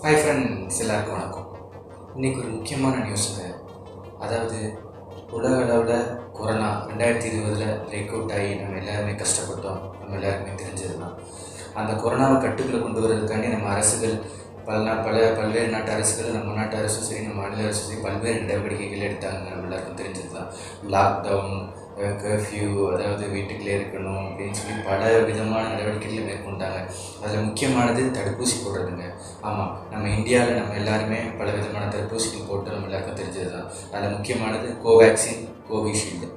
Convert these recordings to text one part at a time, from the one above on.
Hi friends, எல்லாருக்கும் வணக்கம். இன்றைக்கி ஒரு முக்கியமான நியூஸுங்க. அதாவது உலக அளவில் கொரோனா 2020 பிரேக் அவுட் ஆகி நம்ம எல்லாருமே கஷ்டப்பட்டோம். நம்ம எல்லாருக்குமே தெரிஞ்சது தான். அந்த கொரோனாவை கட்டுக்குள்ளே கொண்டு வரதுக்காண்டி நம்ம அரசுகள் பல்வேறு நாட்டு அரசுகள், நம்ம நாட்டு அரசும் சரி, நம்ம மாநில அரசும் சரி, பல்வேறு நடவடிக்கைகள் எடுத்தாங்க. நம்ம எல்லாருக்கும் தெரிஞ்சது தான். லாக்டவுன், கர்ஃப்யூ, அதாவது வீட்டுக்குள்ளே இருக்கணும் அப்படின்னு சொல்லி பல விதமான நடவடிக்கைகளை மேற்கொண்டாங்க. அதில் முக்கியமானது தடுப்பூசி போடுறதுங்க. ஆமாம், நம்ம இந்தியாவில் நம்ம எல்லாருமே பல விதமான தடுப்பூசிகள் போட்டு நம்ம எல்லாருக்கும் தெரிஞ்சது தான். அதில் முக்கியமானது கோவேக்சின், கோவிஷீல்டு.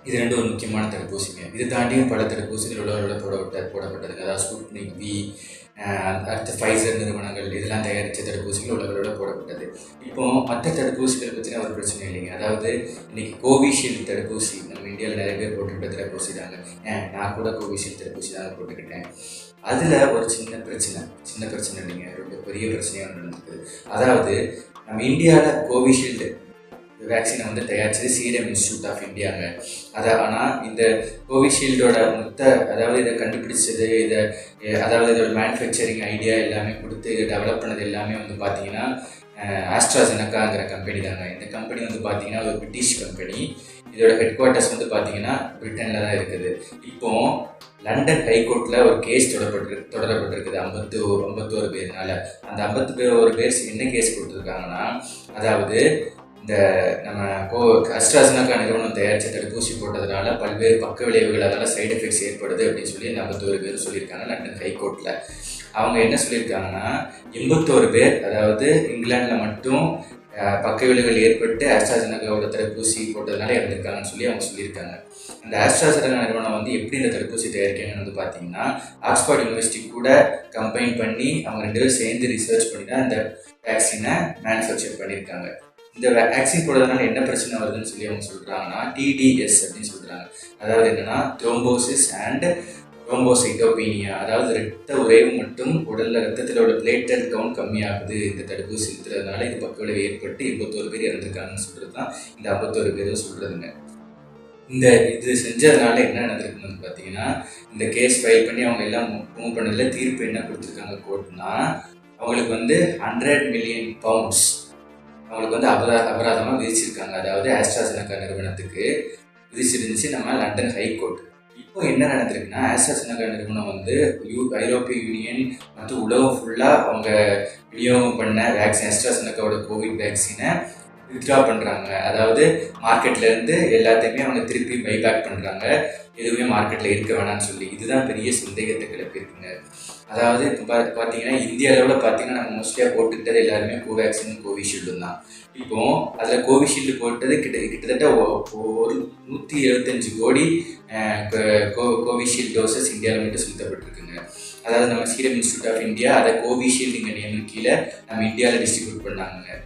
இது ரெண்டும் ஒரு முக்கியமான தடுப்பூசிங்க. இது தாண்டியும் பல தடுப்பூசிகள் உலகளவில் போடப்பட்டதுங்க. அதாவது ஸ்புட்னிக் வி, அடுத்த ஃபைசர் நிறுவனங்கள் இதெல்லாம் தயாரித்த தடுப்பூசிகள் உலகளவில் போடப்பட்டது. இப்போ மற்ற தடுப்பூசிகள் பற்றின ஒரு பிரச்சனை இல்லைங்க. அதாவது இன்றைக்கி கோவிஷீல்டு தடுப்பூசி நம்ம இந்தியாவில் நிறைய பேர் போட்டுக்கிட்ட தடுப்பூசி தாங்க. நான் கூட கோவிஷீல்டு தடுப்பூசி தாங்க போட்டுக்கிட்டேன். அதில் ஒரு சின்ன பிரச்சனை இல்லைங்க, ரொம்ப பெரிய பிரச்சனையாக நடந்துருக்குது. அதாவது நம்ம இந்தியாவில் கோவிஷீல்டு வேக்சினை வந்து தயாரிச்சது சீரம் இன்ஸ்டியூட் ஆஃப் இந்தியாங்க. ஆனால் இந்த கோவிஷீல்டோட அதாவது இதை கண்டுபிடிச்சது, அதாவது இதோட மேனுஃபேக்சரிங் ஐடியா எல்லாமே கொடுத்து இதை டெவலப் பண்ணது எல்லாமே வந்து பார்த்தீங்கன்னா ஆஸ்ட்ராசெனக்காங்கிற கம்பெனி தாங்க. இந்த கம்பெனி வந்து பார்த்தீங்கன்னா ஒரு பிரிட்டிஷ் கம்பெனி. இதோட ஹெட் குவார்ட்டர்ஸ் வந்து பார்த்தீங்கன்னா பிரிட்டனில் தான் இருக்குது. இப்போது லண்டன் ஹைகோர்ட்டில் ஒரு கேஸ் தொடரப்பட்டிருக்குது 51 பேர்னால. அந்த 51 பேர் என்ன கேஸ் கொடுத்துருக்காங்கன்னா, அதாவது இந்த நம்ம அஸ்ட்ராசெனக்கா நிறுவனம் தயாரித்த தடுப்பூசி போட்டதுனால பல்வேறு பக்க விளைவுகள், அதனால் சைடு எஃபெக்ட்ஸ் ஏற்படுது அப்படின்னு சொல்லி 51 பேர் சொல்லியிருக்காங்க லண்டன் ஹைகோர்ட்டில். அவங்க என்ன சொல்லியிருக்காங்கன்னா, 81 பேர், அதாவது இங்கிலாண்டில் மட்டும் பக்க விளைவுகள் ஏற்பட்டு ஆஸ்ட்ராசெனக்காவோட தடுப்பூசி போட்டதுனால இறந்துருக்காங்கன்னு சொல்லி அவங்க சொல்லியிருக்காங்க. அந்த ஆஸ்ட்ராசெனக்கா நிறுவனம் வந்து எப்படி இந்த தடுப்பூசி தயாரிக்காங்கன்னு வந்து பார்த்தீங்கன்னா, ஆக்ஸ்போர்ட் யூனிவர்சிட்டி கூட கம்பைன் பண்ணி அவங்க 2 பேரும் சேர்ந்து ரிசர்ச் பண்ணி தான் இந்த வேக்சினை மேனுஃபேக்சர் பண்ணியிருக்காங்க. இந்த வேக்சின் போடுறதுனால என்ன பிரச்சனை வருதுன்னு சொல்லி அவங்க சொல்கிறாங்கன்னா, TDS அப்படின்னு சொல்கிறாங்க. அதாவது என்னென்னா த்ரோம்போசிஸ் அண்ட் த்ரோம்போசைட்டோபீனியா, அதாவது ரத்த உறைவு மற்றும் ரத்தத்தில் உள்ள பிளேட்லெட் கவுண்ட் கம்மியாகுது இந்த தடுப்பூசி எடுத்துறதுனால. இது பக்க விளைவு ஏற்பட்டு 81 பேர் இறந்துருக்காங்கன்னு சொல்கிறது தான் இந்த 51 பேரும் சொல்கிறதுங்க. இது செஞ்சதுனால என்ன நடந்திருக்குன்னு பார்த்தீங்கன்னா, இந்த கேஸ் ஃபைல் பண்ணி அவங்க எல்லாம் மூவ் பண்ணதில் தீர்ப்பு என்ன கொடுத்துருக்காங்க கோர்ட்னா, அவங்களுக்கு வந்து 100 மில்லியன் பவுண்ட்ஸ் அவங்களுக்கு வந்து அபராதமாக விதிச்சிருக்காங்க. அதாவது ஆஸ்ட்ராசெனக்கா நிறுவனத்துக்கு விதிச்சிருந்துச்சு நம்ம லண்டன் ஹைகோர்ட். இப்போ என்ன நடந்திருக்குன்னா, ஆஸ்ட்ராசெனக்கா நிறுவனம் வந்து ஐரோப்பிய யூனியன் மற்றும் உலகம் ஃபுல்லாக அவங்க விநியோகம் பண்ண ஆஸ்ட்ராசெனக்காவோட கோவிட் வேக்சினை வித்ட்ரா பண்ணுறாங்க. அதாவது மார்க்கெட்லேருந்து எல்லாத்தையுமே அவங்க திருப்பி பைபேக் பண்ணுறாங்க, எதுவுமே மார்க்கெட்டில் இருக்க வேணாம்னு சொல்லி. இதுதான் பெரிய சந்தேகத்தை கிளப்பியிருக்குங்க. அதாவது இப்போ பார்த்தீங்கன்னா இந்திய அளவில் பார்த்தீங்கன்னா நம்ம மோஸ்ட்லியாக போட்டுக்கிட்டது எல்லாருமே கோவேக்சின், கோவிஷீல்டும் தான். இப்போது அதில் கோவிஷீல்டு போட்டது கிட்டத்தட்ட ஒரு 175 கோடி கோவிஷீல்டு டோசஸ் இந்தியாவில் மட்டும் செலுத்தப்பட்டிருக்குங்க. அதாவது நம்ம சீரம் இன்ஸ்டியூட் ஆஃப் இந்தியா அதை கோவிஷீல்டுங்க நேம் கீழே நம்ம இந்தியாவில் டிஸ்ட்ரிபியூட் பண்ணாங்க.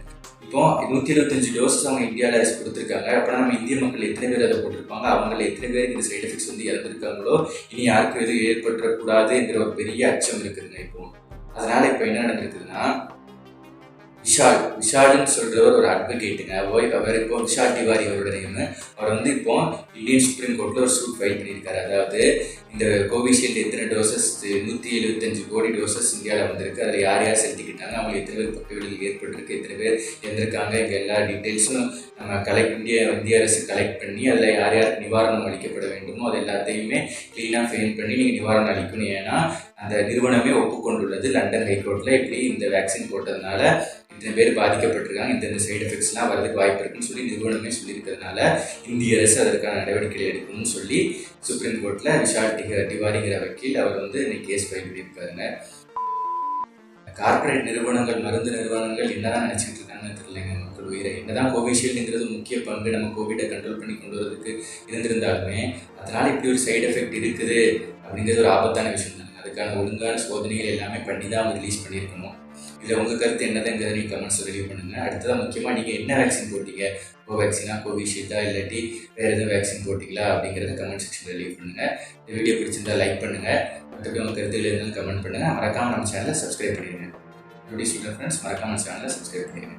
இப்போ 125 டோஸ் அவங்க இந்தியாவில் கொடுத்துருக்காங்க. அப்படின்னா நம்ம இந்திய மக்கள் எத்தனை பேர் அதை போட்டிருப்பாங்க, அவங்கள எத்தனை பேருக்கு இந்த சைடு எஃபெக்ட்ஸ் வந்து இறந்துருக்காங்களோ, இனி யாருக்கும் எதுவும் ஏற்பட்டுறக்கூடாதுங்கிற ஒரு பெரிய அச்சம் இருக்குதுங்க இப்போ. அதனால் இப்போ என்ன நடந்திருக்குதுன்னா, விஷால்னு சொல்கிறவர் ஒரு அட்வொகேட்டுங்க. அவர் இப்போ விஷால் திவாரி அவரோட நேம். அவர் வந்து இப்போ இந்தியன் சுப்ரீம் கோர்ட்டில் ஒரு சூட் ஃபைல் பண்ணியிருக்காரு. அதாவது இந்த கோவிஷீல்டு எத்தனை டோசஸ், 175 கோடி டோசஸ் இந்தியாவில் வந்திருக்கு, அதில் யார் செலுத்திக்கிட்டாங்க, அவங்களுக்கு எத்தனை பேர் பக்க விளைவுகள் ஏற்பட்டிருக்கு, எத்தனை பேர் இறந்திருக்காங்க, இங்கே எல்லா டீட்டெயில்ஸும் நம்ம இந்திய அரசு கலெக்ட் பண்ணி அதில் யாருக்கு நிவாரணம் அளிக்கப்பட வேண்டுமோ அது எல்லாத்தையுமே க்ளீனாக ஃப்ரேம் பண்ணி நீங்கள் நிவாரணம் அளிக்கணும். ஏன்னா அந்த நிறுவனமே ஒப்புக்கொண்டுள்ளது லண்டன் ஹைகோர்ட்டில், இப்படி இந்த வேக்சின் போட்டதுனால இத்தனை பேர் பாதிக்கப்பட்டிருக்காங்க, இந்த சைடு எஃபெக்ட்ஸ்லாம் வரதுக்கு வாய்ப்பு இருக்குன்னு சொல்லி நிறுவனமே சொல்லியிருக்கிறதுனால இந்திய அரசு அதற்கான நடவடிக்கைகள் எடுக்கணும்னு சொல்லி சுப்ரீம் கோர்ட்டில் விஷால் திவாரிங்கிற வக்கீல் அவர் வந்து இன்னைக்கு கேஸ் ஃபைல் பண்ணியிருக்காருங்க. கார்பரேட் நிறுவனங்கள், மருந்து நிறுவனங்கள் என்னதான் நினச்சிட்டு இருக்காங்கன்னு தெரியலைங்க. மக்கள் உயிரை என்னதான் கோவிஷீல்டுங்கிறது முக்கிய பங்கு நம்ம கோவிடை கண்ட்ரோல் பண்ணி கொண்டு வரதுக்கு இருந்திருந்தாலுமே அதனால் இப்படி ஒரு சைடு எஃபெக்ட் இருக்குது அப்படிங்கிறது ஒரு ஆபத்தான விஷயம் தாங்க. அதுக்கான ஒழுங்கான சோதனைகள் எல்லாமே பண்ணி தான் அவங்க ரிலீஸ் பண்ணியிருக்கணும். இதில் உங்கள் கருத்து என்னதுங்கிறத நீங்கள் கமெண்ட்ஸில் ரிலீவ் பண்ணுங்கள். அடுத்ததான் முக்கியமாக நீங்கள் என்ன வேக்சின் போட்டீங்க, கோவேக்சினா, கோவிஷீல்டா, இல்லாட்டி வேறு எதுவும் வேக்சின் போட்டிங்களா அப்படிங்கிறத கமெண்ட் செக்ஷனில் ரிலீவ் பண்ணுங்கள். இந்த வீடியோ பிடிச்சிருந்தால் லைக் பண்ணுங்கள். மற்றபடி உங்கள் கருத்துக்கள் இருந்தாலும் கமெண்ட் பண்ணுங்கள். மறக்காமல் நம்ம சேனலை சப்ஸ்கிரைப் பண்ணிடுங்க. எப்படி சொல்கிறேன் ஃப்ரெண்ட்ஸ், மறக்காமல் சேனலை சப்ஸ்கிரைப் பண்ணிடுங்க.